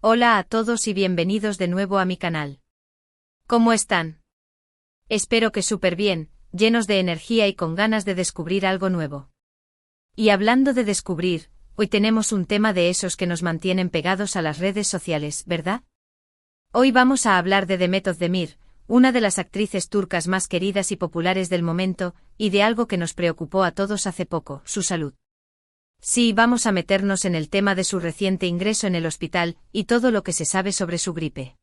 Hola a todos y bienvenidos de nuevo a mi canal. ¿Cómo están? Espero que súper bien, llenos de energía y con ganas de descubrir algo nuevo. Y hablando de descubrir, hoy tenemos un tema de esos que nos mantienen pegados a las redes sociales, ¿verdad? Hoy vamos a hablar de Demet Özdemir, una de las actrices turcas más queridas y populares del momento, y de algo que nos preocupó a todos hace poco, su salud. Sí, vamos a meternos en el tema de su reciente ingreso en el hospital, y todo lo que se sabe sobre su gripe.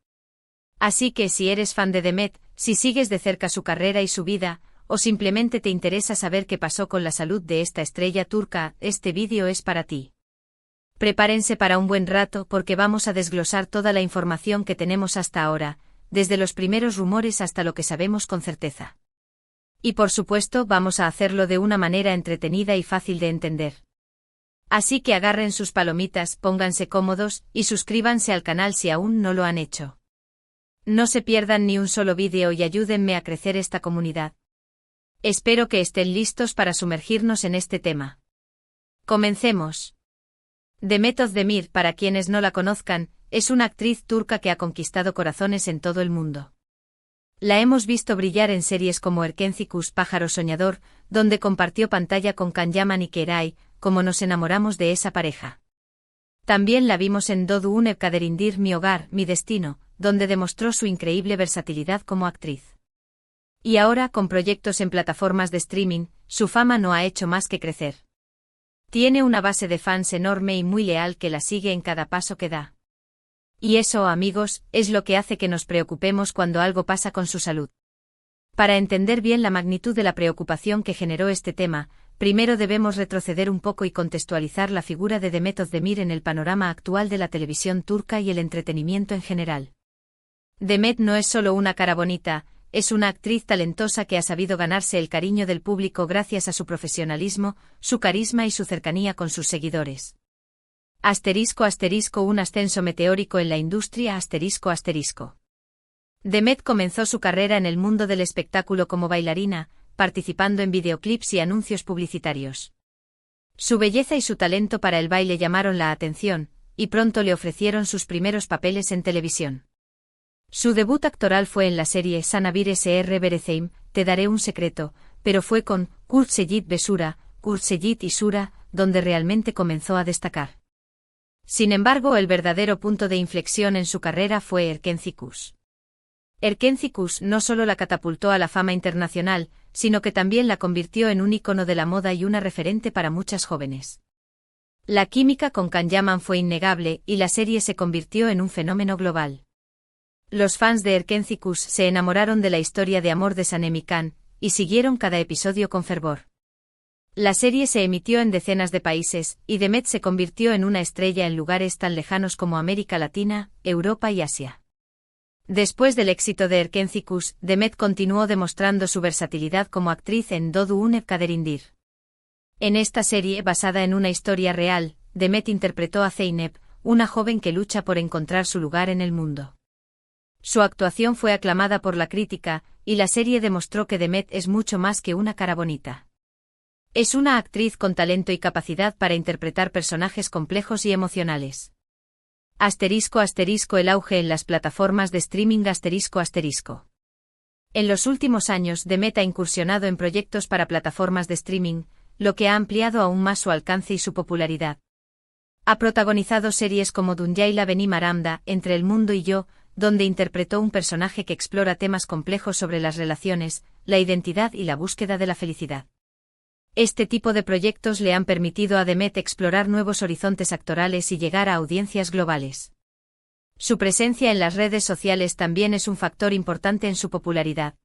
Así que si eres fan de Demet, si sigues de cerca su carrera y su vida, o simplemente te interesa saber qué pasó con la salud de esta estrella turca, este vídeo es para ti. Prepárense para un buen rato porque vamos a desglosar toda la información que tenemos hasta ahora, desde los primeros rumores hasta lo que sabemos con certeza. Y por supuesto vamos a hacerlo de una manera entretenida y fácil de entender. Así que agarren sus palomitas, pónganse cómodos, y suscríbanse al canal si aún no lo han hecho. No se pierdan ni un solo vídeo y ayúdenme a crecer esta comunidad. Espero que estén listos para sumergirnos en este tema. Comencemos. Demet Özdemir, para quienes no la conozcan, es una actriz turca que ha conquistado corazones en todo el mundo. La hemos visto brillar en series como Erkenci Kuş, Pájaro Soñador, donde compartió pantalla con Can Yaman y Keray, como nos enamoramos de esa pareja. También la vimos en Doğduğun Ev Kaderindir, Mi Hogar, Mi Destino, donde demostró su increíble versatilidad como actriz. Y ahora, con proyectos en plataformas de streaming, su fama no ha hecho más que crecer. Tiene una base de fans enorme y muy leal que la sigue en cada paso que da. Y eso, amigos, es lo que hace que nos preocupemos cuando algo pasa con su salud. Para entender bien la magnitud de la preocupación que generó este tema, primero debemos retroceder un poco y contextualizar la figura de Demet Özdemir en el panorama actual de la televisión turca y el entretenimiento en general. Demet no es solo una cara bonita, es una actriz talentosa que ha sabido ganarse el cariño del público gracias a su profesionalismo, su carisma y su cercanía con sus seguidores. ***, un ascenso meteórico en la industria ***. Demet comenzó su carrera en el mundo del espectáculo como bailarina, participando en videoclips y anuncios publicitarios. Su belleza y su talento para el baile llamaron la atención, y pronto le ofrecieron sus primeros papeles en televisión. Su debut actoral fue en la serie Sana Bir Sr Vereceğim, Te daré un secreto, pero fue con Kürşat ve Sura, Kürşat y Sura, donde realmente comenzó a destacar. Sin embargo, el verdadero punto de inflexión en su carrera fue Erkenci Kuş. Erkenci Kuş no solo la catapultó a la fama internacional, sino que también la convirtió en un ícono de la moda y una referente para muchas jóvenes. La química con Can Yaman fue innegable y la serie se convirtió en un fenómeno global. Los fans de Erkenci Kuş se enamoraron de la historia de amor de Sanem y Can, y siguieron cada episodio con fervor. La serie se emitió en decenas de países, y Demet se convirtió en una estrella en lugares tan lejanos como América Latina, Europa y Asia. Después del éxito de Erkenci Kuş, Demet continuó demostrando su versatilidad como actriz en Doğduğun Ev Kaderindir. En esta serie, basada en una historia real, Demet interpretó a Zeynep, una joven que lucha por encontrar su lugar en el mundo. Su actuación fue aclamada por la crítica, y la serie demostró que Demet es mucho más que una cara bonita. Es una actriz con talento y capacidad para interpretar personajes complejos y emocionales. ***, el auge en las plataformas de streaming ***. En los últimos años Demet ha incursionado en proyectos para plataformas de streaming, lo que ha ampliado aún más su alcance y su popularidad. Ha protagonizado series como Dünyayla Benim Aramda, Entre el mundo y yo, donde interpretó un personaje que explora temas complejos sobre las relaciones, la identidad y la búsqueda de la felicidad. Este tipo de proyectos le han permitido a Demet explorar nuevos horizontes actorales y llegar a audiencias globales. Su presencia en las redes sociales también es un factor importante en su popularidad.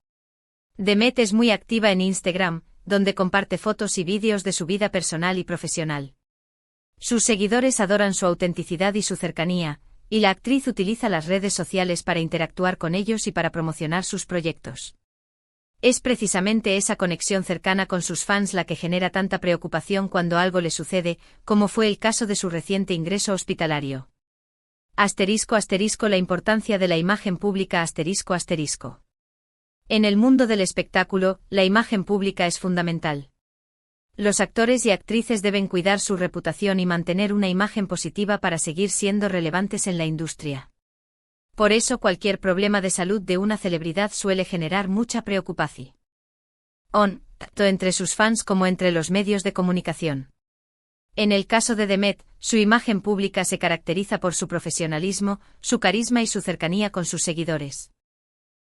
Demet es muy activa en Instagram, donde comparte fotos y vídeos de su vida personal y profesional. Sus seguidores adoran su autenticidad y su cercanía, y la actriz utiliza las redes sociales para interactuar con ellos y para promocionar sus proyectos. Es precisamente esa conexión cercana con sus fans la que genera tanta preocupación cuando algo le sucede, como fue el caso de su reciente ingreso hospitalario. ***, la importancia de la imagen pública ***. En el mundo del espectáculo, la imagen pública es fundamental. Los actores y actrices deben cuidar su reputación y mantener una imagen positiva para seguir siendo relevantes en la industria. Por eso cualquier problema de salud de una celebridad suele generar mucha preocupación, tanto entre sus fans como entre los medios de comunicación. En el caso de Demet, su imagen pública se caracteriza por su profesionalismo, su carisma y su cercanía con sus seguidores.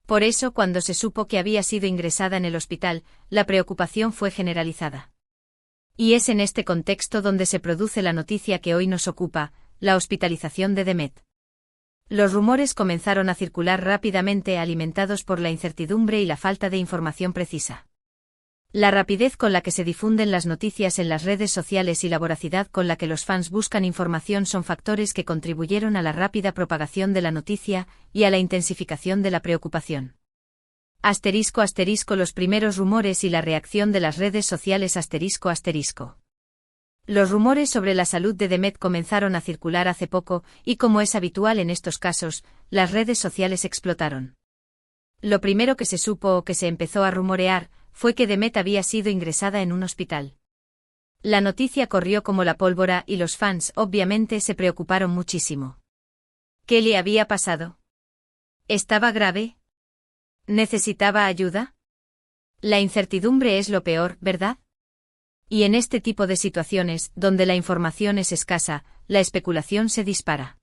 Por eso, cuando se supo que había sido ingresada en el hospital, la preocupación fue generalizada. Y es en este contexto donde se produce la noticia que hoy nos ocupa, la hospitalización de Demet. Los rumores comenzaron a circular rápidamente, alimentados por la incertidumbre y la falta de información precisa. La rapidez con la que se difunden las noticias en las redes sociales y la voracidad con la que los fans buscan información son factores que contribuyeron a la rápida propagación de la noticia y a la intensificación de la preocupación. *** Los primeros rumores y la reacción de las redes sociales. *** Los rumores sobre la salud de Demet comenzaron a circular hace poco, y como es habitual en estos casos, las redes sociales explotaron. Lo primero que se supo o que se empezó a rumorear fue que Demet había sido ingresada en un hospital. La noticia corrió como la pólvora y los fans obviamente se preocuparon muchísimo. ¿Qué le había pasado? ¿Estaba grave? ¿Necesitaba ayuda? La incertidumbre es lo peor, ¿verdad? Y en este tipo de situaciones, donde la información es escasa, la especulación se dispara.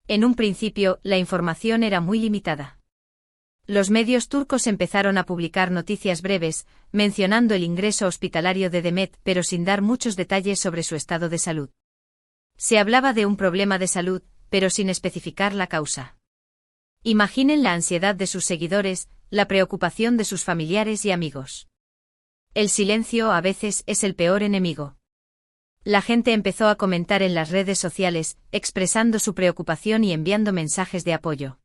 En un principio, la información era muy limitada. Los medios turcos empezaron a publicar noticias breves, mencionando el ingreso hospitalario de Demet, pero sin dar muchos detalles sobre su estado de salud. Se hablaba de un problema de salud, pero sin especificar la causa. Imaginen la ansiedad de sus seguidores, la preocupación de sus familiares y amigos. El silencio a veces es el peor enemigo. La gente empezó a comentar en las redes sociales, expresando su preocupación y enviando mensajes de apoyo.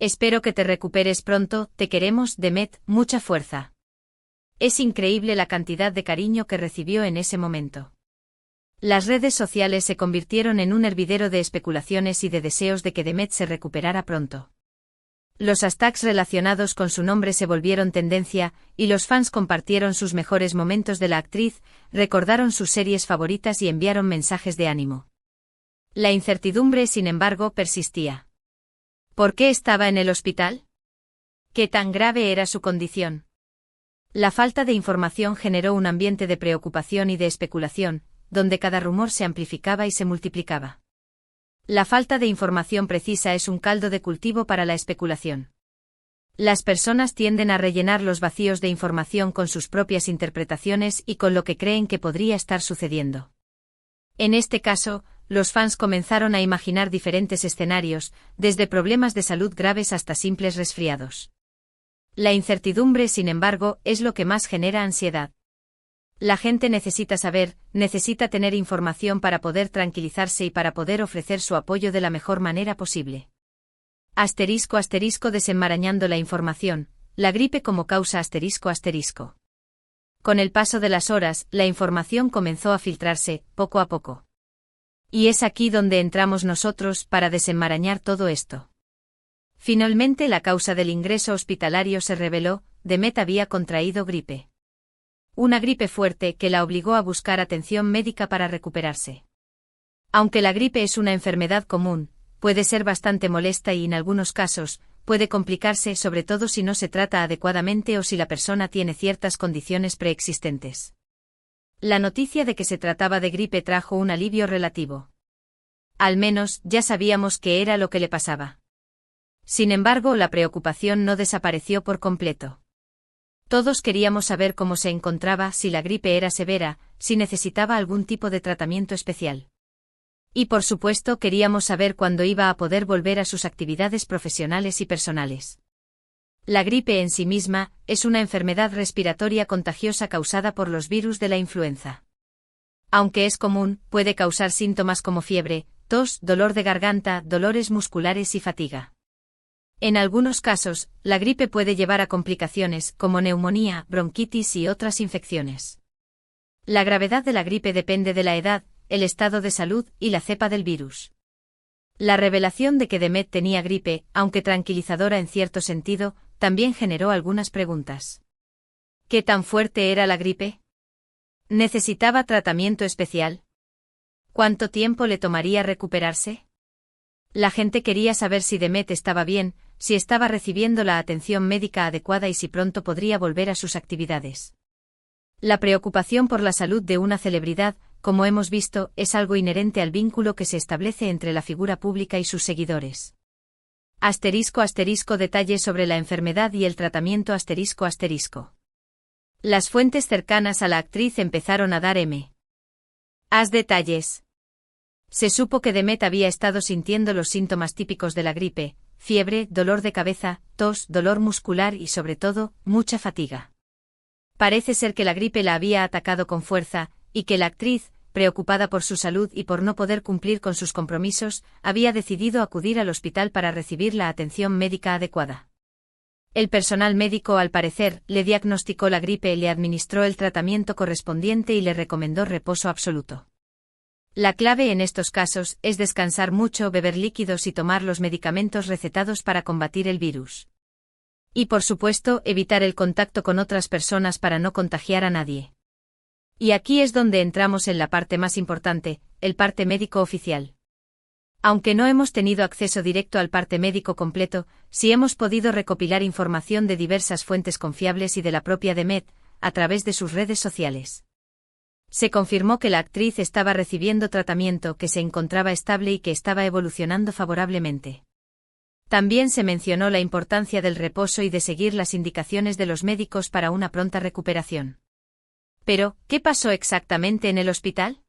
Espero que te recuperes pronto, te queremos, Demet, mucha fuerza. Es increíble la cantidad de cariño que recibió en ese momento. Las redes sociales se convirtieron en un hervidero de especulaciones y de deseos de que Demet se recuperara pronto. Los hashtags relacionados con su nombre se volvieron tendencia, y los fans compartieron sus mejores momentos de la actriz, recordaron sus series favoritas y enviaron mensajes de ánimo. La incertidumbre, sin embargo, persistía. ¿Por qué estaba en el hospital? ¿Qué tan grave era su condición? La falta de información generó un ambiente de preocupación y de especulación, donde cada rumor se amplificaba y se multiplicaba. La falta de información precisa es un caldo de cultivo para la especulación. Las personas tienden a rellenar los vacíos de información con sus propias interpretaciones y con lo que creen que podría estar sucediendo. En este caso, los fans comenzaron a imaginar diferentes escenarios, desde problemas de salud graves hasta simples resfriados. La incertidumbre, sin embargo, es lo que más genera ansiedad. La gente necesita saber, necesita tener información para poder tranquilizarse y para poder ofrecer su apoyo de la mejor manera posible. *** Desenmarañando la información, la gripe como causa ***. Con el paso de las horas, la información comenzó a filtrarse, poco a poco. Y es aquí donde entramos nosotros para desenmarañar todo esto. Finalmente la causa del ingreso hospitalario se reveló, Demet había contraído gripe. Una gripe fuerte que la obligó a buscar atención médica para recuperarse. Aunque la gripe es una enfermedad común, puede ser bastante molesta y en algunos casos, puede complicarse sobre todo si no se trata adecuadamente o si la persona tiene ciertas condiciones preexistentes. La noticia de que se trataba de gripe trajo un alivio relativo. Al menos, ya sabíamos qué era lo que le pasaba. Sin embargo, la preocupación no desapareció por completo. Todos queríamos saber cómo se encontraba, si la gripe era severa, si necesitaba algún tipo de tratamiento especial. Y por supuesto queríamos saber cuándo iba a poder volver a sus actividades profesionales y personales. La gripe en sí misma es una enfermedad respiratoria contagiosa causada por los virus de la influenza. Aunque es común, puede causar síntomas como fiebre, tos, dolor de garganta, dolores musculares y fatiga. En algunos casos, la gripe puede llevar a complicaciones como neumonía, bronquitis y otras infecciones. La gravedad de la gripe depende de la edad, el estado de salud y la cepa del virus. La revelación de que Demet tenía gripe, aunque tranquilizadora en cierto sentido, también generó algunas preguntas. ¿Qué tan fuerte era la gripe? ¿Necesitaba tratamiento especial? ¿Cuánto tiempo le tomaría recuperarse? La gente quería saber si Demet estaba bien, si estaba recibiendo la atención médica adecuada y si pronto podría volver a sus actividades. La preocupación por la salud de una celebridad, como hemos visto, es algo inherente al vínculo que se establece entre la figura pública y sus seguidores. *** Detalles sobre la enfermedad y el tratamiento ***. Las fuentes cercanas a la actriz empezaron a dar detalles. Se supo que Demet había estado sintiendo los síntomas típicos de la gripe: fiebre, dolor de cabeza, tos, dolor muscular y sobre todo, mucha fatiga. Parece ser que la gripe la había atacado con fuerza, y que la actriz, preocupada por su salud y por no poder cumplir con sus compromisos, había decidido acudir al hospital para recibir la atención médica adecuada. El personal médico, al parecer, le diagnosticó la gripe, le administró el tratamiento correspondiente y le recomendó reposo absoluto. La clave en estos casos es descansar mucho, beber líquidos y tomar los medicamentos recetados para combatir el virus. Y por supuesto, evitar el contacto con otras personas para no contagiar a nadie. Y aquí es donde entramos en la parte más importante, el parte médico oficial. Aunque no hemos tenido acceso directo al parte médico completo, sí hemos podido recopilar información de diversas fuentes confiables y de la propia Demet, a través de sus redes sociales. Se confirmó que la actriz estaba recibiendo tratamiento, que se encontraba estable y que estaba evolucionando favorablemente. También se mencionó la importancia del reposo y de seguir las indicaciones de los médicos para una pronta recuperación. Pero, ¿qué pasó exactamente en el hospital?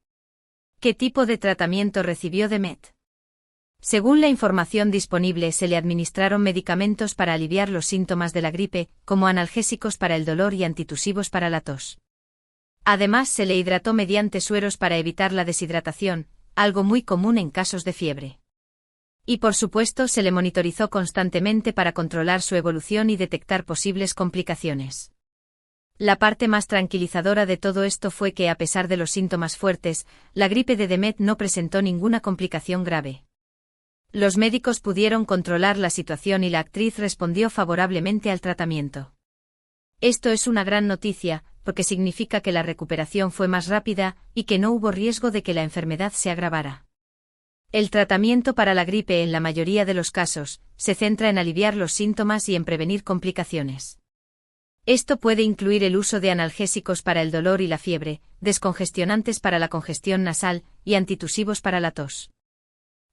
¿Qué tipo de tratamiento recibió Demet? Según la información disponible, se le administraron medicamentos para aliviar los síntomas de la gripe, como analgésicos para el dolor y antitusivos para la tos. Además, se le hidrató mediante sueros para evitar la deshidratación, algo muy común en casos de fiebre. Y por supuesto, se le monitorizó constantemente para controlar su evolución y detectar posibles complicaciones. La parte más tranquilizadora de todo esto fue que, a pesar de los síntomas fuertes, la gripe de Demet no presentó ninguna complicación grave. Los médicos pudieron controlar la situación y la actriz respondió favorablemente al tratamiento. Esto es una gran noticia, porque significa que la recuperación fue más rápida y que no hubo riesgo de que la enfermedad se agravara. El tratamiento para la gripe, en la mayoría de los casos, se centra en aliviar los síntomas y en prevenir complicaciones. Esto puede incluir el uso de analgésicos para el dolor y la fiebre, descongestionantes para la congestión nasal y antitusivos para la tos.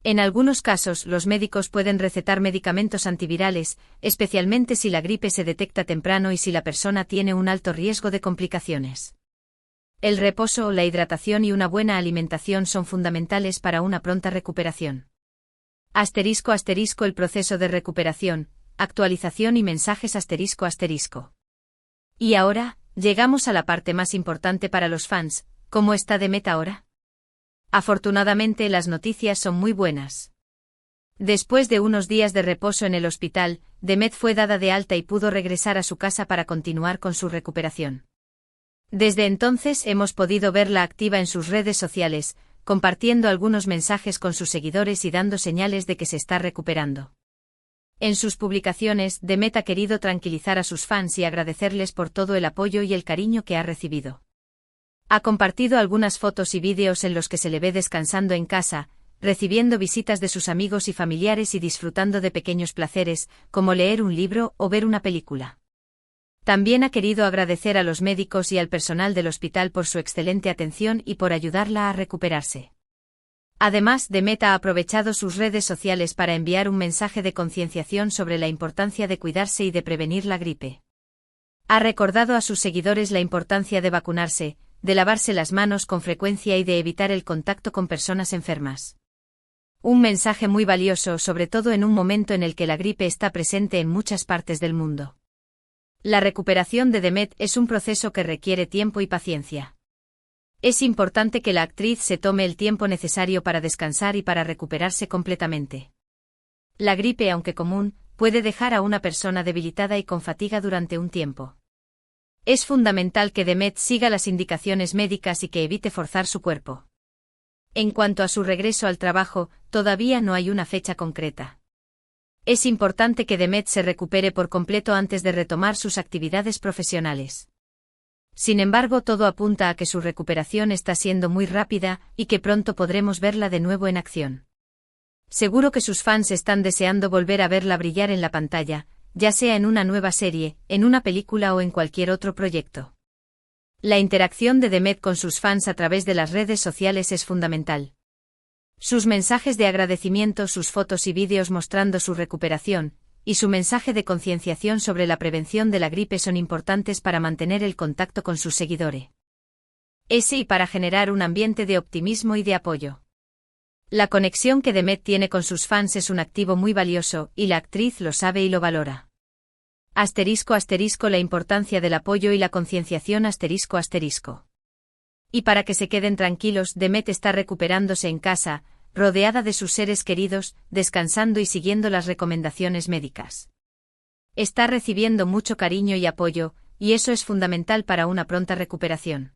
En algunos casos, los médicos pueden recetar medicamentos antivirales, especialmente si la gripe se detecta temprano y si la persona tiene un alto riesgo de complicaciones. El reposo, la hidratación y una buena alimentación son fundamentales para una pronta recuperación. ***, el proceso de recuperación, actualización y mensajes ***. Y ahora, llegamos a la parte más importante para los fans: ¿cómo está Demet ahora? Afortunadamente, las noticias son muy buenas. Después de unos días de reposo en el hospital, Demet fue dada de alta y pudo regresar a su casa para continuar con su recuperación. Desde entonces hemos podido verla activa en sus redes sociales, compartiendo algunos mensajes con sus seguidores y dando señales de que se está recuperando. En sus publicaciones, Demet ha querido tranquilizar a sus fans y agradecerles por todo el apoyo y el cariño que ha recibido. Ha compartido algunas fotos y vídeos en los que se le ve descansando en casa, recibiendo visitas de sus amigos y familiares y disfrutando de pequeños placeres, como leer un libro o ver una película. También ha querido agradecer a los médicos y al personal del hospital por su excelente atención y por ayudarla a recuperarse. Además, Demet ha aprovechado sus redes sociales para enviar un mensaje de concienciación sobre la importancia de cuidarse y de prevenir la gripe. Ha recordado a sus seguidores la importancia de vacunarse, de lavarse las manos con frecuencia y de evitar el contacto con personas enfermas. Un mensaje muy valioso, sobre todo en un momento en el que la gripe está presente en muchas partes del mundo. La recuperación de Demet es un proceso que requiere tiempo y paciencia. Es importante que la actriz se tome el tiempo necesario para descansar y para recuperarse completamente. La gripe, aunque común, puede dejar a una persona debilitada y con fatiga durante un tiempo. Es fundamental que Demet siga las indicaciones médicas y que evite forzar su cuerpo. En cuanto a su regreso al trabajo, todavía no hay una fecha concreta. Es importante que Demet se recupere por completo antes de retomar sus actividades profesionales. Sin embargo, todo apunta a que su recuperación está siendo muy rápida y que pronto podremos verla de nuevo en acción. Seguro que sus fans están deseando volver a verla brillar en la pantalla, ya sea en una nueva serie, en una película o en cualquier otro proyecto. La interacción de Demet con sus fans a través de las redes sociales es fundamental. Sus mensajes de agradecimiento, sus fotos y vídeos mostrando su recuperación, y su mensaje de concienciación sobre la prevención de la gripe son importantes para mantener el contacto con sus seguidores. Y para generar un ambiente de optimismo y de apoyo. La conexión que Demet tiene con sus fans es un activo muy valioso, y la actriz lo sabe y lo valora. *** La importancia del apoyo y la concienciación ***. Y para que se queden tranquilos, Demet está recuperándose en casa, rodeada de sus seres queridos, descansando y siguiendo las recomendaciones médicas. Está recibiendo mucho cariño y apoyo, y eso es fundamental para una pronta recuperación.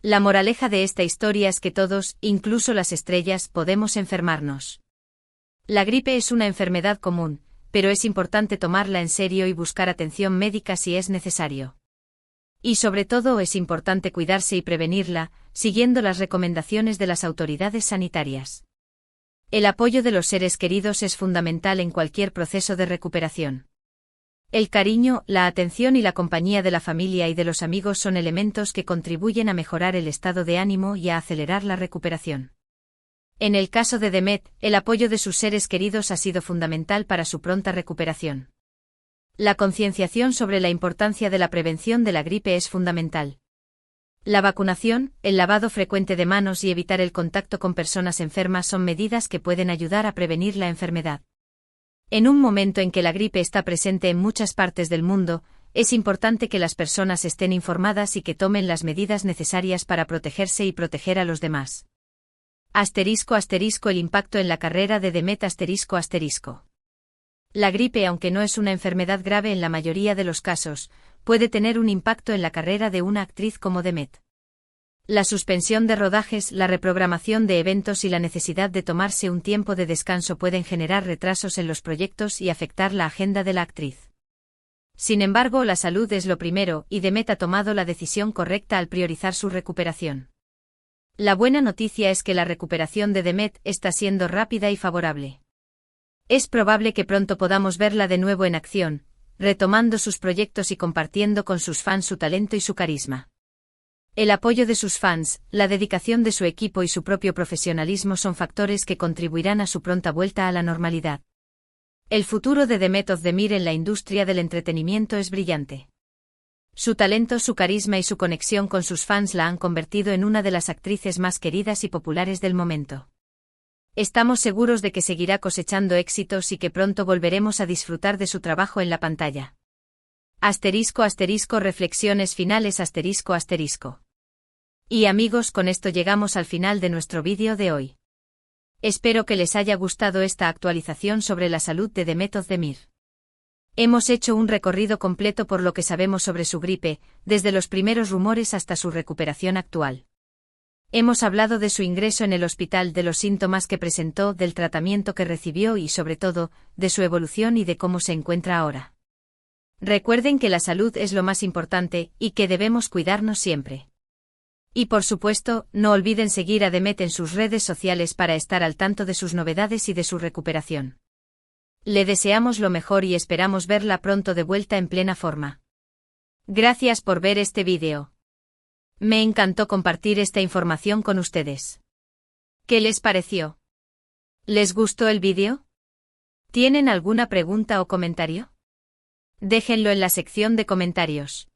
La moraleja de esta historia es que todos, incluso las estrellas, podemos enfermarnos. La gripe es una enfermedad común, pero es importante tomarla en serio y buscar atención médica si es necesario. Y sobre todo es importante cuidarse y prevenirla, siguiendo las recomendaciones de las autoridades sanitarias. El apoyo de los seres queridos es fundamental en cualquier proceso de recuperación. El cariño, la atención y la compañía de la familia y de los amigos son elementos que contribuyen a mejorar el estado de ánimo y a acelerar la recuperación. En el caso de Demet, el apoyo de sus seres queridos ha sido fundamental para su pronta recuperación. La concienciación sobre la importancia de la prevención de la gripe es fundamental. La vacunación, el lavado frecuente de manos y evitar el contacto con personas enfermas son medidas que pueden ayudar a prevenir la enfermedad. En un momento en que la gripe está presente en muchas partes del mundo, es importante que las personas estén informadas y que tomen las medidas necesarias para protegerse y proteger a los demás. *** El impacto en la carrera de Demet ***. La gripe, aunque no es una enfermedad grave en la mayoría de los casos, puede tener un impacto en la carrera de una actriz como Demet. La suspensión de rodajes, la reprogramación de eventos y la necesidad de tomarse un tiempo de descanso pueden generar retrasos en los proyectos y afectar la agenda de la actriz. Sin embargo, la salud es lo primero, y Demet ha tomado la decisión correcta al priorizar su recuperación. La buena noticia es que la recuperación de Demet está siendo rápida y favorable. Es probable que pronto podamos verla de nuevo en acción, retomando sus proyectos y compartiendo con sus fans su talento y su carisma. El apoyo de sus fans, la dedicación de su equipo y su propio profesionalismo son factores que contribuirán a su pronta vuelta a la normalidad. El futuro de Demet Özdemir en la industria del entretenimiento es brillante. Su talento, su carisma y su conexión con sus fans la han convertido en una de las actrices más queridas y populares del momento. Estamos seguros de que seguirá cosechando éxitos y que pronto volveremos a disfrutar de su trabajo en la pantalla. ***, reflexiones finales ***. Y amigos, con esto llegamos al final de nuestro vídeo de hoy. Espero que les haya gustado esta actualización sobre la salud de Demet Özdemir. Hemos hecho un recorrido completo por lo que sabemos sobre su gripe, desde los primeros rumores hasta su recuperación actual. Hemos hablado de su ingreso en el hospital, de los síntomas que presentó, del tratamiento que recibió y, sobre todo, de su evolución y de cómo se encuentra ahora. Recuerden que la salud es lo más importante y que debemos cuidarnos siempre. Y por supuesto, no olviden seguir a Demet en sus redes sociales para estar al tanto de sus novedades y de su recuperación. Le deseamos lo mejor y esperamos verla pronto de vuelta en plena forma. Gracias por ver este vídeo. Me encantó compartir esta información con ustedes. ¿Qué les pareció? ¿Les gustó el vídeo? ¿Tienen alguna pregunta o comentario? Déjenlo en la sección de comentarios.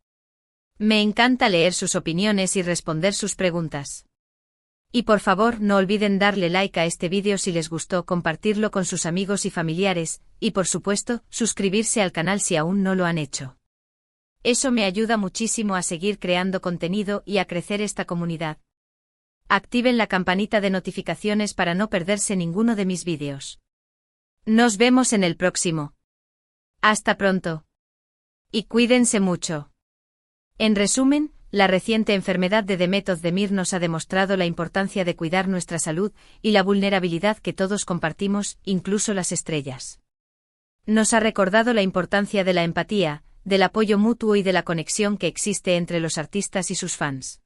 Me encanta leer sus opiniones y responder sus preguntas. Y por favor, no olviden darle like a este vídeo si les gustó, compartirlo con sus amigos y familiares, y por supuesto, suscribirse al canal si aún no lo han hecho. Eso me ayuda muchísimo a seguir creando contenido y a crecer esta comunidad. Activen la campanita de notificaciones para no perderse ninguno de mis vídeos. Nos vemos en el próximo. Hasta pronto. Y cuídense mucho. En resumen, la reciente enfermedad de Demet Özdemir nos ha demostrado la importancia de cuidar nuestra salud y la vulnerabilidad que todos compartimos, incluso las estrellas. Nos ha recordado la importancia de la empatía, del apoyo mutuo y de la conexión que existe entre los artistas y sus fans.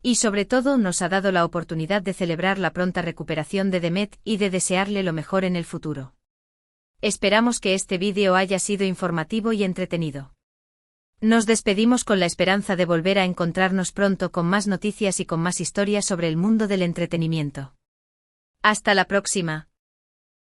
Y sobre todo nos ha dado la oportunidad de celebrar la pronta recuperación de Demet y de desearle lo mejor en el futuro. Esperamos que este vídeo haya sido informativo y entretenido. Nos despedimos con la esperanza de volver a encontrarnos pronto con más noticias y con más historias sobre el mundo del entretenimiento. Hasta la próxima.